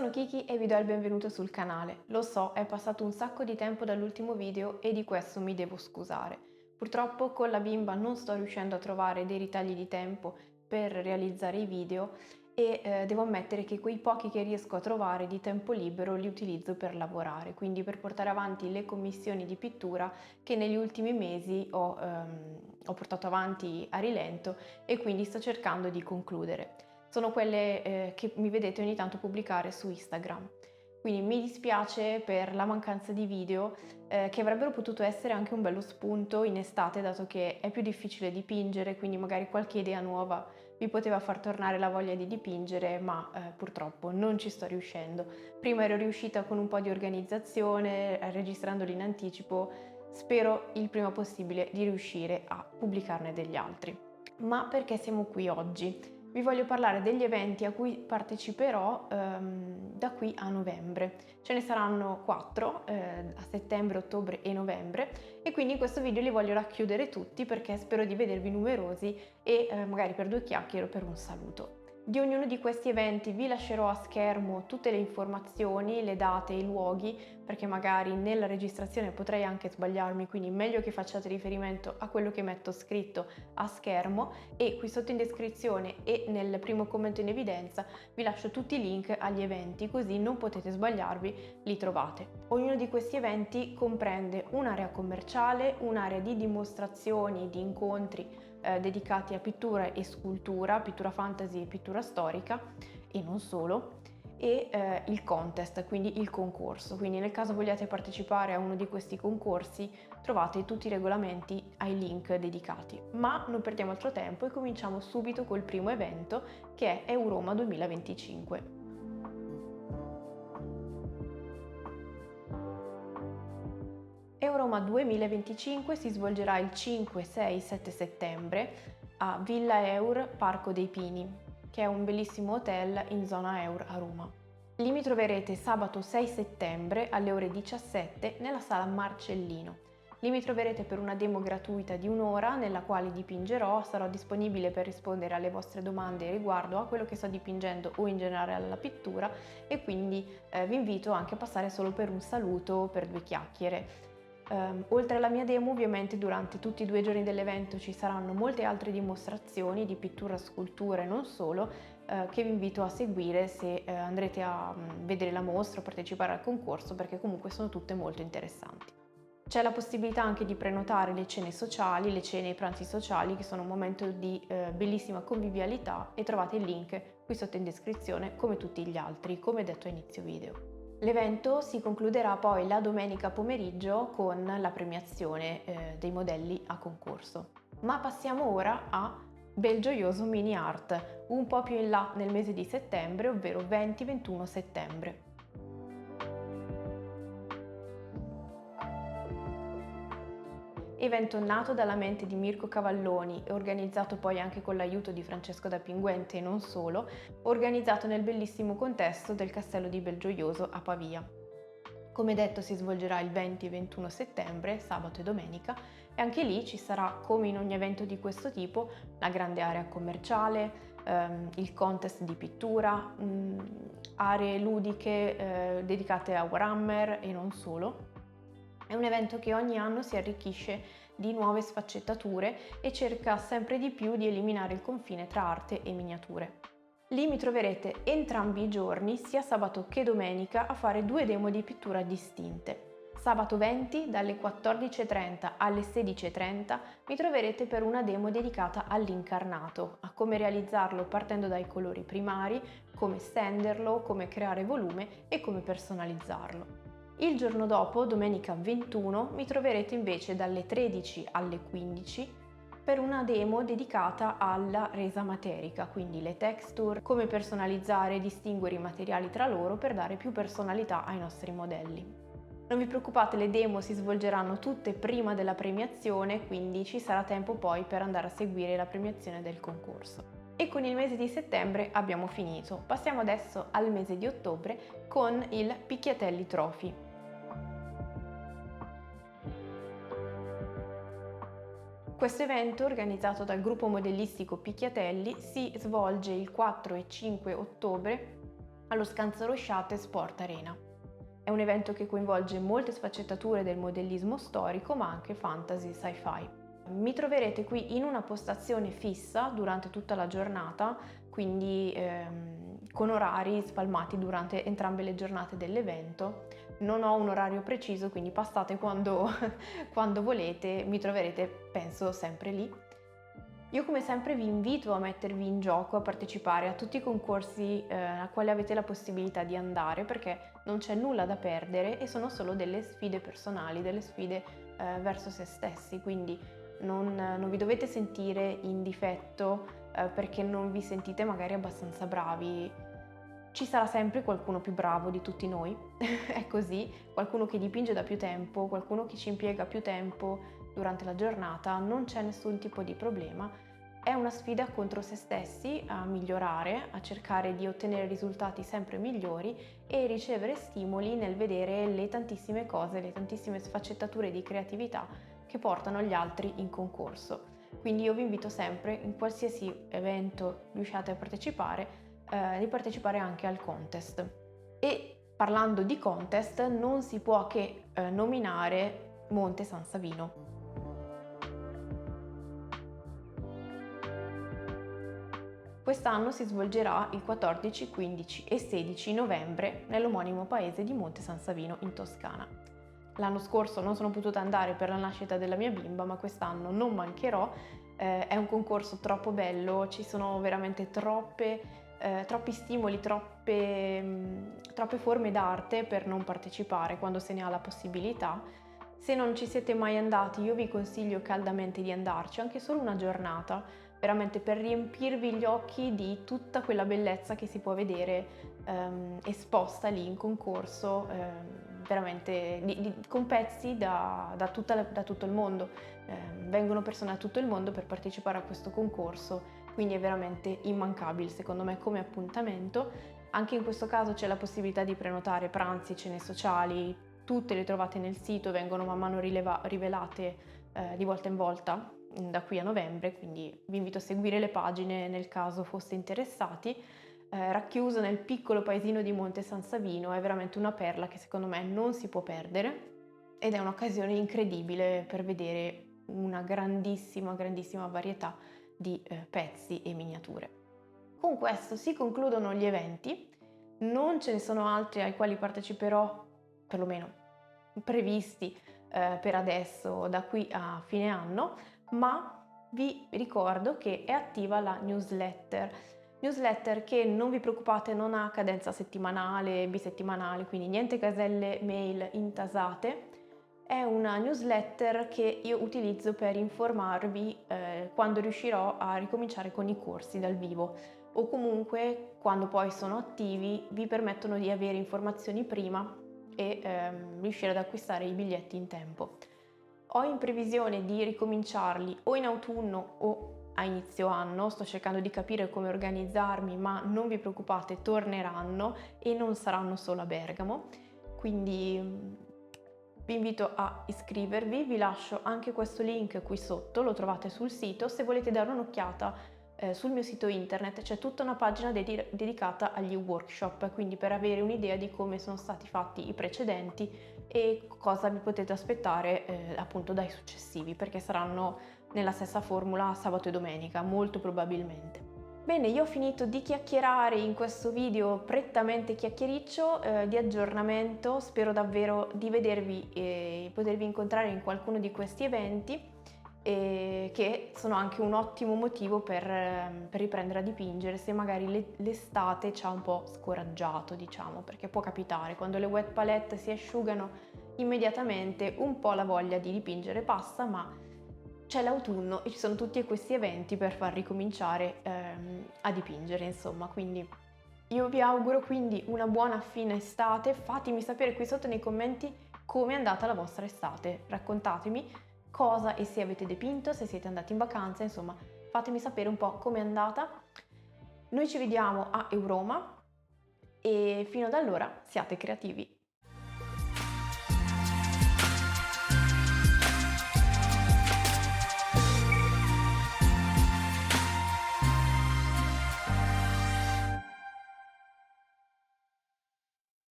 Sono Kiki e vi do il benvenuto sul canale. Lo so, è passato un sacco di tempo dall'ultimo video e di questo mi devo scusare. Purtroppo con la bimba non sto riuscendo a trovare dei ritagli di tempo per realizzare i video e devo ammettere che quei pochi che riesco a trovare di tempo libero li utilizzo per lavorare, quindi per portare avanti le commissioni di pittura che negli ultimi mesi ho portato avanti a rilento e quindi sto cercando di concludere. Sono quelle che mi vedete ogni tanto pubblicare su Instagram. Quindi mi dispiace per la mancanza di video che avrebbero potuto essere anche un bello spunto in estate, dato che è più difficile dipingere, quindi magari qualche idea nuova mi poteva far tornare la voglia di dipingere, ma purtroppo non ci sto riuscendo. Prima ero riuscita con un po' di organizzazione, registrandoli in anticipo, spero il prima possibile di riuscire a pubblicarne degli altri. Ma perché siamo qui oggi? Vi voglio parlare degli eventi a cui parteciperò da qui a novembre. Ce ne saranno 4 a settembre, ottobre e novembre e quindi in questo video li voglio racchiudere tutti perché spero di vedervi numerosi e magari per due chiacchiere o per un saluto. Di ognuno di questi eventi vi lascerò a schermo tutte le informazioni, le date, i luoghi, perché magari nella registrazione potrei anche sbagliarmi, quindi meglio che facciate riferimento a quello che metto scritto a schermo e qui sotto in descrizione e nel primo commento in evidenza vi lascio tutti i link agli eventi, così non potete sbagliarvi, li trovate. Ognuno di questi eventi comprende un'area commerciale, un'area di dimostrazioni, di incontri dedicati a pittura e scultura, pittura fantasy e pittura storica e non solo, e il contest, quindi il concorso. Quindi nel caso vogliate partecipare a uno di questi concorsi trovate tutti i regolamenti ai link dedicati. Ma non perdiamo altro tempo e cominciamo subito col primo evento che è Euroma 2025. Euroma 2025 si svolgerà il 5, 6, 7 settembre a Villa Eur Parco dei Pini, che è un bellissimo hotel in zona Eur a Roma. Lì mi troverete sabato 6 settembre alle ore 17 nella sala Marcellino. Lì mi troverete per una demo gratuita di un'ora nella quale dipingerò, sarò disponibile per rispondere alle vostre domande riguardo a quello che sto dipingendo o in generale alla pittura e quindi vi invito anche a passare solo per un saluto, per due chiacchiere. Oltre alla mia demo, ovviamente durante tutti i 2 giorni dell'evento ci saranno molte altre dimostrazioni di pittura, scultura e non solo, che vi invito a seguire se andrete a vedere la mostra o partecipare al concorso, perché comunque sono tutte molto interessanti. C'è la possibilità anche di prenotare le cene sociali, le cene e i pranzi sociali, che sono un momento di bellissima convivialità e trovate il link qui sotto in descrizione come tutti gli altri, come detto a inizio video. L'evento si concluderà poi la domenica pomeriggio con la premiazione dei modelli a concorso. Ma passiamo ora a Belgioioso Mini Art, un po' più in là nel mese di settembre, ovvero 20-21 settembre. Evento nato dalla mente di Mirko Cavalloni e organizzato poi anche con l'aiuto di Francesco da Pinguente e non solo, organizzato nel bellissimo contesto del Castello di Belgioioso a Pavia. Come detto si svolgerà il 20 e 21 settembre, sabato e domenica, e anche lì ci sarà, come in ogni evento di questo tipo, la grande area commerciale, il contest di pittura, aree ludiche dedicate a Warhammer e non solo. È un evento che ogni anno si arricchisce di nuove sfaccettature e cerca sempre di più di eliminare il confine tra arte e miniature. Lì mi troverete entrambi i giorni, sia sabato che domenica, a fare 2 demo di pittura distinte. Sabato 20 dalle 14:30 alle 16:30 mi troverete per una demo dedicata all'incarnato, a come realizzarlo partendo dai colori primari, come stenderlo, come creare volume e come personalizzarlo. Il giorno dopo, domenica 21, mi troverete invece dalle 13 alle 15 per una demo dedicata alla resa materica, quindi le texture, come personalizzare e distinguere i materiali tra loro per dare più personalità ai nostri modelli. Non vi preoccupate, le demo si svolgeranno tutte prima della premiazione, quindi ci sarà tempo poi per andare a seguire la premiazione del concorso. E con il mese di settembre abbiamo finito. Passiamo adesso al mese di ottobre con il Picchiatelli Trophy. Questo evento, organizzato dal gruppo modellistico Picchiatelli, si svolge il 4 e 5 ottobre allo Scanzo Rosciate Sport Arena. È un evento che coinvolge molte sfaccettature del modellismo storico, ma anche fantasy, sci-fi. Mi troverete qui in una postazione fissa durante tutta la giornata, quindi con orari spalmati durante entrambe le giornate dell'evento. Non ho un orario preciso, quindi passate quando, quando volete, mi troverete, penso, sempre lì. Io come sempre vi invito a mettervi in gioco, a partecipare a tutti i concorsi a quali avete la possibilità di andare, perché non c'è nulla da perdere e sono solo delle sfide personali, delle sfide verso se stessi, quindi non vi dovete sentire in difetto perché non vi sentite magari abbastanza bravi. Ci sarà sempre qualcuno più bravo di tutti noi, è così, qualcuno che dipinge da più tempo, qualcuno che ci impiega più tempo durante la giornata, non c'è nessun tipo di problema. È una sfida contro se stessi a migliorare, a cercare di ottenere risultati sempre migliori e ricevere stimoli nel vedere le tantissime cose, le tantissime sfaccettature di creatività che portano gli altri in concorso. Quindi io vi invito sempre, in qualsiasi evento riusciate a partecipare, di partecipare anche al contest. E parlando di contest, non si può che nominare Monte San Savino. Quest'anno si svolgerà il 14, 15 e 16 novembre nell'omonimo paese di Monte San Savino in Toscana. L'anno scorso non sono potuta andare per la nascita della mia bimba, ma quest'anno non mancherò. È un concorso troppo bello, ci sono veramente troppi stimoli, troppe forme d'arte per non partecipare quando se ne ha la possibilità. Se non ci siete mai andati, io vi consiglio caldamente di andarci, anche solo una giornata, veramente per riempirvi gli occhi di tutta quella bellezza che si può vedere esposta lì in concorso, veramente con pezzi da tutto il mondo. Vengono persone da tutto il mondo per partecipare a questo concorso, quindi è veramente immancabile secondo me come appuntamento. Anche in questo caso c'è la possibilità di prenotare pranzi, cene sociali, tutte le trovate nel sito, vengono man mano rivelate di volta in volta da qui a novembre, quindi vi invito a seguire le pagine nel caso foste interessati. Racchiuso nel piccolo paesino di Monte San Savino, è veramente una perla che secondo me non si può perdere ed è un'occasione incredibile per vedere una grandissima varietà di pezzi e miniature. Con questo si concludono gli eventi, non ce ne sono altri ai quali parteciperò, perlomeno previsti per adesso da qui a fine anno, ma vi ricordo che è attiva la newsletter che, non vi preoccupate, non ha cadenza settimanale, bisettimanale, quindi niente caselle mail intasate. È una newsletter che io utilizzo per informarvi quando riuscirò a ricominciare con i corsi dal vivo, o comunque quando poi sono attivi vi permettono di avere informazioni prima e riuscire ad acquistare i biglietti in tempo. Ho in previsione di ricominciarli o in autunno o a inizio anno, sto cercando di capire come organizzarmi, ma non vi preoccupate, torneranno e non saranno solo a Bergamo, quindi vi invito a iscrivervi, vi lascio anche questo link qui sotto, lo trovate sul sito. Se volete dare un'occhiata sul mio sito internet c'è tutta una pagina dedicata agli workshop, quindi per avere un'idea di come sono stati fatti i precedenti e cosa vi potete aspettare appunto dai successivi, perché saranno nella stessa formula sabato e domenica, molto probabilmente. Bene, io ho finito di chiacchierare in questo video prettamente chiacchiericcio di aggiornamento, spero davvero di vedervi e potervi incontrare in qualcuno di questi eventi, che sono anche un ottimo motivo per riprendere a dipingere se magari l'estate ci ha un po' scoraggiato, diciamo, perché può capitare, quando le wet palette si asciugano immediatamente un po' la voglia di dipingere passa, ma c'è l'autunno e ci sono tutti questi eventi per far ricominciare a dipingere, insomma, quindi io vi auguro quindi una buona fine estate. Fatemi sapere qui sotto nei commenti come è andata la vostra estate, raccontatemi cosa e se avete dipinto, se siete andati in vacanza, insomma fatemi sapere un po' com'è andata. Noi ci vediamo a Euroma e fino ad allora siate creativi.